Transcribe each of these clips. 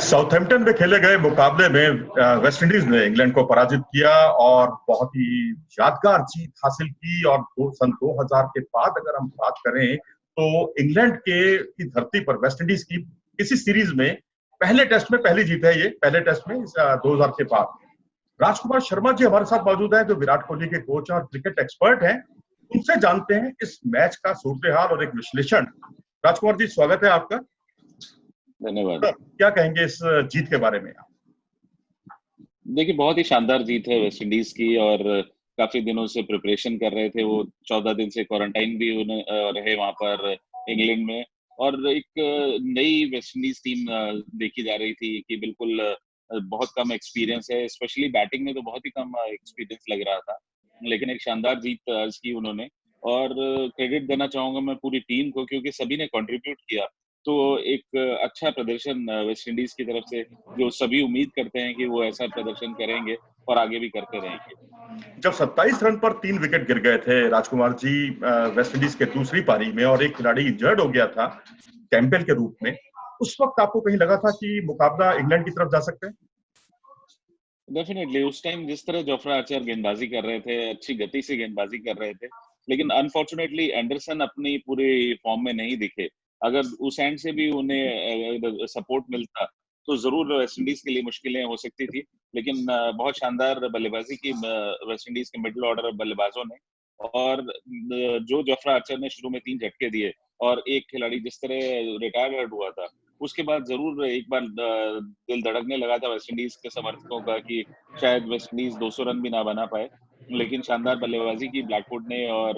Southampton में खेले गए मुकाबले में वेस्टइंडीज ने इंग्लैंड को पराजित किया और बहुत ही यादगार जीत हासिल की। और सन 2000 के बाद अगर हम बात करें तो इंग्लैंड की धरती पर वेस्टइंडीज की किसी सीरीज में पहले टेस्ट में पहली जीत है ये, पहले टेस्ट में 2000 के बाद। राजकुमार शर्मा जी हमारे साथ मौजूद हैं, जो विराट कोहली के कोच और क्रिकेट एक्सपर्ट हैं। उनसे जानते हैं इस मैच का सूरत हाल और एक विश्लेषण। राजकुमार जी, स्वागत है आपका। धन्यवाद। क्या कहेंगे इस जीत के बारे में? देखिए, बहुत ही शानदार जीत है वेस्ट इंडीज की, और काफी दिनों से प्रिपरेशन कर रहे थे वो। 14 दिन से क्वारंटाइन भी रहे वहां पर इंग्लैंड में। और एक नई वेस्ट इंडीज टीम देखी जा रही थी कि बिल्कुल बहुत कम एक्सपीरियंस है, स्पेशली बैटिंग में तो बहुत ही कम एक्सपीरियंस लग रहा था। लेकिन एक शानदार जीत आज की उन्होंने, और क्रेडिट देना चाहूंगा मैं पूरी टीम को, क्योंकि सभी ने कंट्रीब्यूट किया। तो एक अच्छा प्रदर्शन वेस्ट इंडीज की तरफ से, जो सभी उम्मीद करते हैं कि वो ऐसा प्रदर्शन करेंगे और आगे भी करते रहेंगे। जब 27 रन पर 3 विकेट गिर गए थे राजकुमार जी वेस्टइंडीज के दूसरी पारी में, और एक खिलाड़ी इंजर्ड हो गया था कैंपबेल के रूप में, उस वक्त आपको कहीं लगा था कि मुकाबला इंग्लैंड की तरफ जा सकते हैं? डेफिनेटली उस टाइम जिस तरह जोफ्रा आर्चर गेंदबाजी कर रहे थे, अच्छी गति से गेंदबाजी कर रहे थे, लेकिन अनफॉर्चुनेटली एंडरसन अपनी पूरी फॉर्म में नहीं दिखे। अगर उस एंड से भी उन्हें सपोर्ट मिलता तो जरूर वेस्ट इंडीज के लिए मुश्किलें हो सकती थी। लेकिन बहुत शानदार बल्लेबाजी की वेस्ट इंडीज के मिडिल ऑर्डर बल्लेबाजों ने। और जो जोफ्रा आर्चर ने शुरू में 3 झटके दिए, और एक खिलाड़ी जिस तरह रिटायर्ड हुआ था, उसके बाद जरूर एक बार दिल धड़कने लगा था वेस्ट इंडीज के समर्थकों का कि शायद वेस्ट इंडीज 200 रन भी ना बना पाए। लेकिन शानदार बल्लेबाजी की ब्लैकवुड ने, और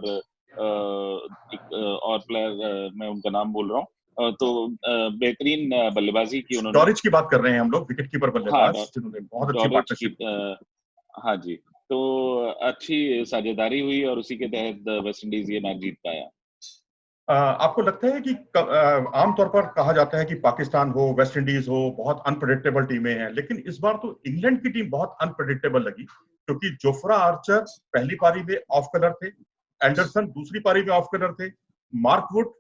एक और प्लेयर, मैं उनका नाम बोल रहा हूँ, बेहतरीन बल्लेबाजी की उन्होंने। डॉरिच की बात कर रहे हैं हम लोग, विकेट कीपर हाँ, बल्लेबाज जिन्होंने बहुत अच्छी डॉरिच की, पार्टनरशिप की। हाँ जी। तो अच्छी साझेदारी हुई, और उसी के तहत वेस्ट इंडीज ये मैच जीत पाया। आपको लगता है कि आमतौर पर कहा जाता है कि पाकिस्तान हो, वेस्ट इंडीज हो, बहुत अनप्रेडिक्टेबल टीमें हैं, लेकिन इस बार तो इंग्लैंड की टीम बहुत अनप्रेडिक्टेबल लगी, क्योंकि जोफ्रा आर्चर पहली पारी में ऑफ कलर थे, एंडरसन दूसरी पारी में ऑफ कलर थे, मार्क वुड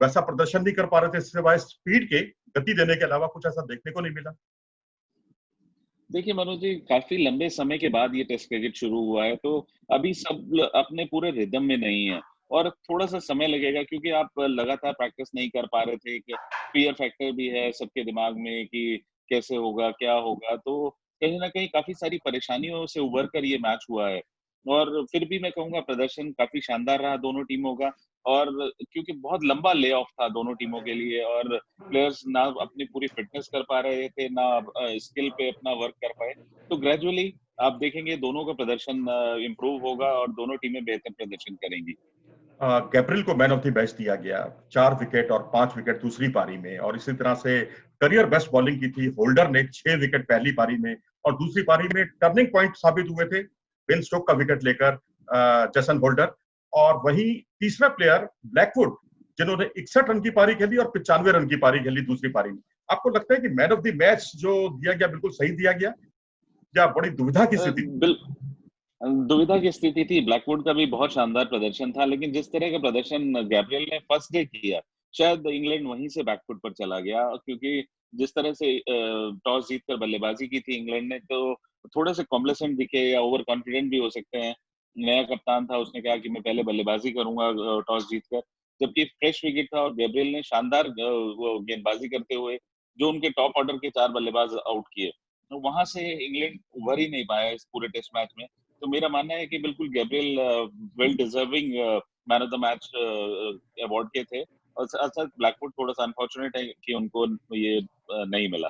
वैसा प्रदर्शन नहीं कर पा रहे थे, सिवाय स्पीड के, गति देने के अलावा कुछ ऐसा देखने को नहीं मिला। देखिए मनोज जी, काफी लंबे समय के बाद ये टेस्ट क्रिकेट शुरू हुआ है, तो अभी सब अपने पूरे रिदम में नहीं है, और थोड़ा सा समय लगेगा, क्योंकि आप लगातार प्रैक्टिस नहीं कर पा रहे थे। कि फियर फैक्टर भी है सबके दिमाग में कि कैसे होगा, क्या होगा। तो कहीं ना कहीं काफी सारी परेशानियों से उभर कर ये मैच हुआ है। और फिर भी मैं कहूंगा प्रदर्शन काफी शानदार रहा दोनों टीमों का। और क्योंकि बहुत लंबा ले ऑफ था दोनों टीमों के लिए, और प्लेयर्स ना अपनी पूरी फिटनेस कर पा रहे थे, ना स्किल पे अपना वर्क कर पाए। तो ग्रेजुअली आप देखेंगे दोनों का प्रदर्शन इम्प्रूव होगा, और दोनों टीमें बेहतर प्रदर्शन करेंगी। गैब्रियल को मैन ऑफ द मैच दिया गया, 4 विकेट और 5 विकेट दूसरी पारी में, और इसी तरह से करियर बेस्ट बॉलिंग की थी होल्डर ने, 6 विकेट पहली पारी में, और दूसरी पारी में टर्निंग पॉइंट साबित हुए थे बेन स्टोक का विकेट लेकर जेसन होल्डर। और वहीं तीसरा प्लेयर ब्लैकवुड, जिन्होंने 61 रन की पारी खेली और 95 रन की पारी खेली दूसरी पारी में। आपको लगता है कि मैन ऑफ द मैच जो दिया गया बिल्कुल सही दिया गया, या बड़ी दुविधा की स्थिति? दुविधा की स्थिति थी। ब्लैकवुड का भी बहुत शानदार प्रदर्शन था, लेकिन जिस तरह का प्रदर्शन गैब्रियल ने फर्स्ट डे किया, शायद इंग्लैंड वहीं से बैकफुट पर चला गया। क्योंकि जिस तरह से टॉस जीतकर बल्लेबाजी की थी इंग्लैंड ने, तो थोड़े से कॉम्प्लेसेंट दिखे या ओवर कॉन्फिडेंट भी हो सकते हैं। नया कप्तान था, उसने कहा कि मैं पहले बल्लेबाजी करूंगा टॉस जीतकर, जबकि फ्रेश विकेट था, और गैब्रियल ने शानदार वो गेंदबाजी करते हुए जो उनके टॉप ऑर्डर के 4 बल्लेबाज आउट किए, तो वहां से इंग्लैंड उभर ही नहीं पाया इस पूरे टेस्ट मैच में। तो मेरा मानना है कि बिल्कुल Gabriel well deserving man of the match award के थे। और साथ साथ ब्लैकवुड थोड़ा सा अनफॉर्चुनेट है कि उनको ये नहीं मिला।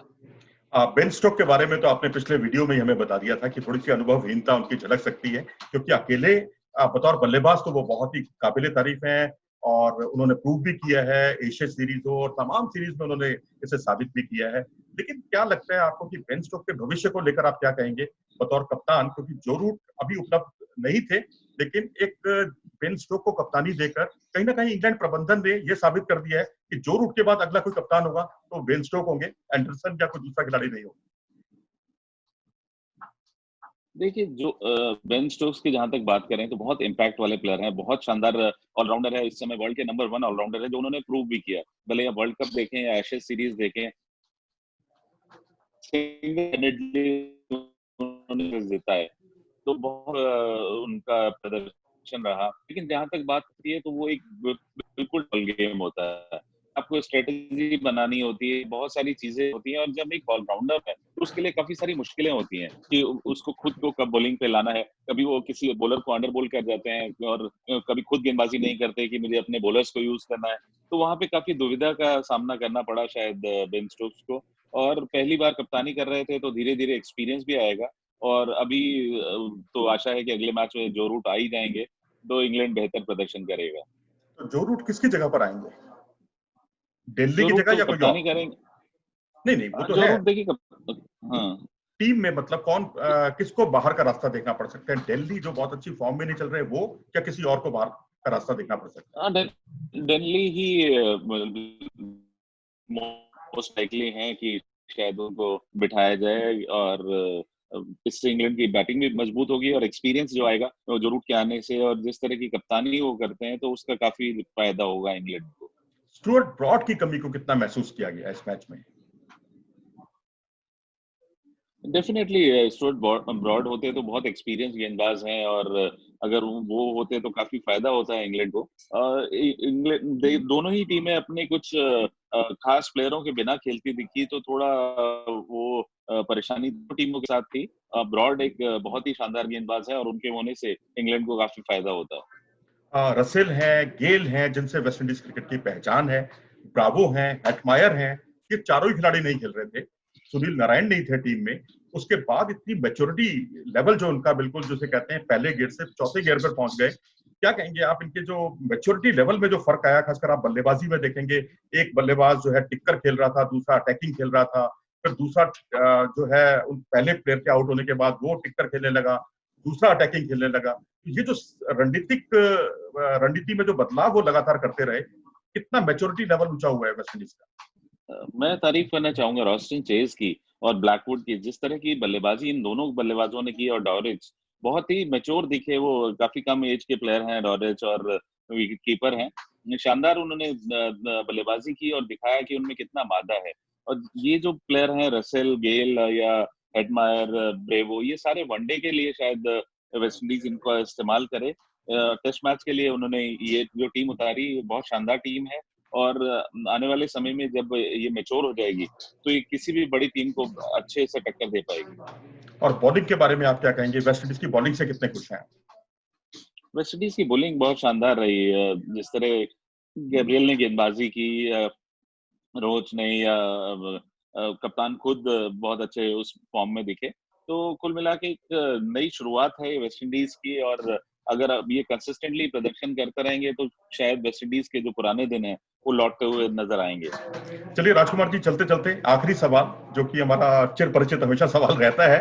बेन स्टोक के बारे में तो आपने पिछले वीडियो में ही हमें बता दिया था कि थोड़ी सी अनुभवहीनता उनकी झलक सकती है, क्योंकि अकेले बतौर बल्लेबाज तो वो बहुत ही काबिले तारीफ हैं, और उन्होंने प्रूव भी किया है, एशिया सीरीज हो और तमाम सीरीज में उन्होंने इसे साबित भी किया है। लेकिन क्या लगता है आपको कि बेन स्टोक के भविष्य को लेकर आप क्या कहेंगे बतौर कप्तान? क्योंकि जो रूट अभी उपलब्ध नहीं थे, लेकिन एक बेन स्टोक को कप्तानी देकर कहीं ना कहीं इंग्लैंड प्रबंधन ने यह साबित कर दिया है कि जो रूट के बाद अगला कोई कप्तान होगा तो बेन स्टोक होंगे, एंडरसन या कोई दूसरा खिलाड़ी नहीं होगा। देखिए जो बेन स्टोक्स की जहाँ तक बात करें तो बहुत इम्पैक्ट वाले प्लेयर हैं, बहुत शानदार ऑलराउंडर है, इस समय वर्ल्ड के नंबर 1 ऑलराउंडर है, जो उन्होंने प्रूव भी किया। भले आप वर्ल्ड कप देखें या एशेज़ सीरीज़ देखें, सिंगल हैंडेडली उन्होंने जीता है। तो बहुत उनका प्रदर्शन रहा। लेकिन जहाँ तक बात होती है तो वो एक बिल्कुल टल गेम होता है। आपको स्ट्रैटेजी बनानी होती है, बहुत सारी चीज़ें होती हैं और जब एक ऑलराउंडर है, तो उसके लिए काफ़ी सारी मुश्किलें होती हैं कि उसको खुद को कब बॉलिंग पे लाना है। कभी वो किसी बॉलर को अंडर बॉल कर जाते हैं और कभी खुद गेंदबाजी नहीं करते कि मुझे अपने बॉलर्स को यूज़ करना है। तो वहाँ पे काफ़ी दुविधा का सामना करना पड़ा शायद बेन स्टोक्स को और पहली बार कप्तानी कर रहे थे तो धीरे-धीरे एक्सपीरियंस भी आएगा। और अभी तो आशा है कि अगले मैच में जो रूट आ ही जाएँगे, तो इंग्लैंड बेहतर प्रदर्शन करेगा। तो जो रूट किसकी जगह पर आएंगे? दिल्ली जो की रूट जगह तो या कोई और? कप्तानी करेंगे। नहीं नहीं, वो तो जो है। रूट देखिए हाँ, टीम में मतलब कौन किसको बाहर का रास्ता देखना पड़ सकता है? दिल्ली जो बहुत अच्छी फॉर्म में नहीं चल रहे वो, या किसी और को बाहर का रास्ता देखना पड़ सकता है? हाँ, दिल्ली ही मोस्ट लाइकली है कि शायद उनको बिठाया जाए और इससे इंग्लैंड की बैटिंग भी मजबूत होगी और एक्सपीरियंस जो आएगा जो रूट के आने से और जिस तरह की कप्तानी वो करते हैं तो उसका काफी फायदा होगा इंग्लैंड को। स्टुअर्ट ब्रॉड की कमी को कितना महसूस किया गया इस मैच में? डेफिनेटली स्टुअर्ट ब्रॉड होते तो बहुत एक्सपीरियंस गेंदबाज हैं और अगर वो होते तो काफी फायदा होता है इंग्लैंड को। इंग्लैंड दोनों ही टीमें अपने कुछ खास प्लेयरों के बिना खेलती दिखी तो थोड़ा वो परेशानी दोनों टीमों के साथ थी। ब्रॉड एक बहुत ही शानदार गेंदबाज है और उनके होने से इंग्लैंड को काफी फायदा होता है। रसेल हैं, गेल हैं, जिनसे वेस्टइंडीज क्रिकेट की पहचान है, ब्रावो हैं, हेटमायर हैं, ये चारों ही खिलाड़ी नहीं खेल रहे थे। सुनील नारायण नहीं थे टीम में। उसके बाद इतनी मैच्योरिटी लेवल जो उनका बिल्कुल जिसे कहते हैं पहले गियर से चौथे गियर पर पहुंच गए। क्या कहेंगे आप इनके जो मैच्योरिटी लेवल में जो फर्क आया, खासकर आप बल्लेबाजी में देखेंगे, एक बल्लेबाज जो है टिक्कर खेल रहा था, दूसरा अटैकिंग खेल रहा था, फिर दूसरा जो है उन पहले प्लेयर के आउट होने के बाद वो टिक्कर खेलने लगा, दूसरा अटैकिंग खेलने लगा। ये जो रणनीति में जो बदलाव वो लगातार करते रहे, कितना मैच्योरिटी लेवल ऊंचा हुआ है वेस्टइंडीज का। मैं तारीफ करना चाहूंगा रॉस्टन चेज की और ब्लैकवुड की, जिस तरह की बल्लेबाजी इन दोनों बल्लेबाजों ने की और डॉरिच बहुत ही मैच्योर दिखे। वो काफी कम एज के प्लेयर हैं डॉरिच और विकेट कीपर हैं। शानदार उन्होंने बल्लेबाजी की और दिखाया कि उनमें कितना मादा है। और ये जो प्लेयर हैं रसेल, गेल या हेडमायर, ब्रेवो, ये सारे वनडे के लिए शायद वेस्टइंडीज इनको इस्तेमाल करे। टेस्ट मैच के लिए उन्होंने ये जो टीम उतारी बहुत शानदार टीम है और आने वाले समय में जब ये मैच्योर हो जाएगी तो ये किसी भी बड़ी टीम को अच्छे से टक्कर दे पाएगी। और बॉलिंग के बारे में आप क्या कहेंगे? वेस्टइंडीज की बॉलिंग से कितने खुश हैं? वेस्टइंडीज की बॉलिंग बहुत शानदार रही है। जिस तरह गैब्रियल ने गेंदबाजी की, रोच ने या कप्तान खुद बहुत अच्छे उस फॉर्म में दिखे। तो कुल मिला के एक नई शुरुआत है वेस्टइंडीज की और अगर अब ये कंसिस्टेंटली प्रदर्शन करते रहेंगे तो शायद वेस्टइंडीज के जो पुराने दिन हैं वो लौटते हुए नजर आएंगे। चलिए राजकुमार जी, चलते चलते आखिरी सवाल, जो कि हमारा चिर परिचित हमेशा सवाल रहता है।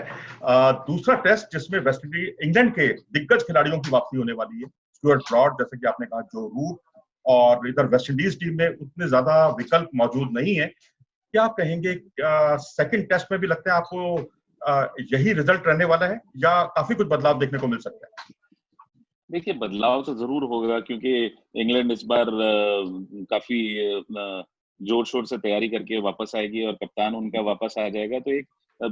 दूसरा टेस्ट जिसमें वेस्टइंडीज इंग्लैंड के दिग्गज खिलाड़ियों की वापसी होने वाली है, स्टुअर्ट ब्रॉड, जैसे कि आपने कहा, जो रूट, और इधर वेस्टइंडीज टीम में उतने ज्यादा विकल्प मौजूद नहीं है। क्या आप कहेंगे सेकंड टेस्ट में भी लगता है आपको यही रिजल्ट रहने वाला है, या काफी कुछ बदलाव देखने को मिल सकता है? देखिए बदलाव तो जरूर होगा क्योंकि इंग्लैंड इस बार काफी जोर शोर से तैयारी करके वापस आएगी और कप्तान उनका वापस आ जाएगा तो एक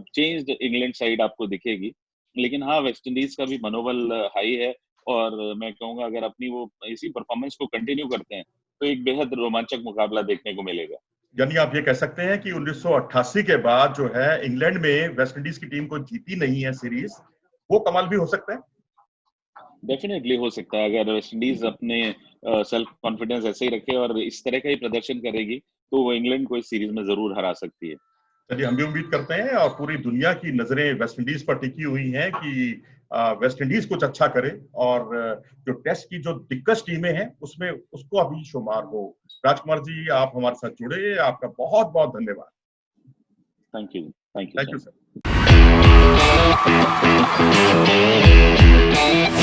चेंज्ड इंग्लैंड साइड आपको दिखेगी। लेकिन हाँ, वेस्ट इंडीज का भी मनोबल हाई है और मैं कहूंगा अगर अपनी वो इसी परफॉर्मेंस को कंटिन्यू करते हैं तो एक बेहद रोमांचक मुकाबला देखने को मिलेगा। यानी आप ये कह सकते हैं कि 1988 के बाद जो है इंग्लैंड में वेस्टइंडीज की टीम को जीती नहीं है सीरीज, वो कमाल भी हो सकता है। डेफिनेटली हो सकता है अगर वेस्ट इंडीज अपने सेल्फ कॉन्फिडेंस ऐसे ही रखे और इस तरह का ही प्रदर्शन करेगी तो वो इंग्लैंड को इस सीरीज में जरूर हरा सकती है। चलिए, हम भी उम्मीद करते हैं, और पूरी दुनिया की नजरें वेस्टइंडीज पर टिकी हुई हैं कि वेस्टइंडीज कुछ अच्छा करे, और जो टेस्ट की जो दिग्गज टीमें हैं उसमें उसको अभी शुमार हो। राजकुमार जी, आप हमारे साथ जुड़े, आपका बहुत बहुत धन्यवाद। Thank you. Thank you thank you sir. Sir.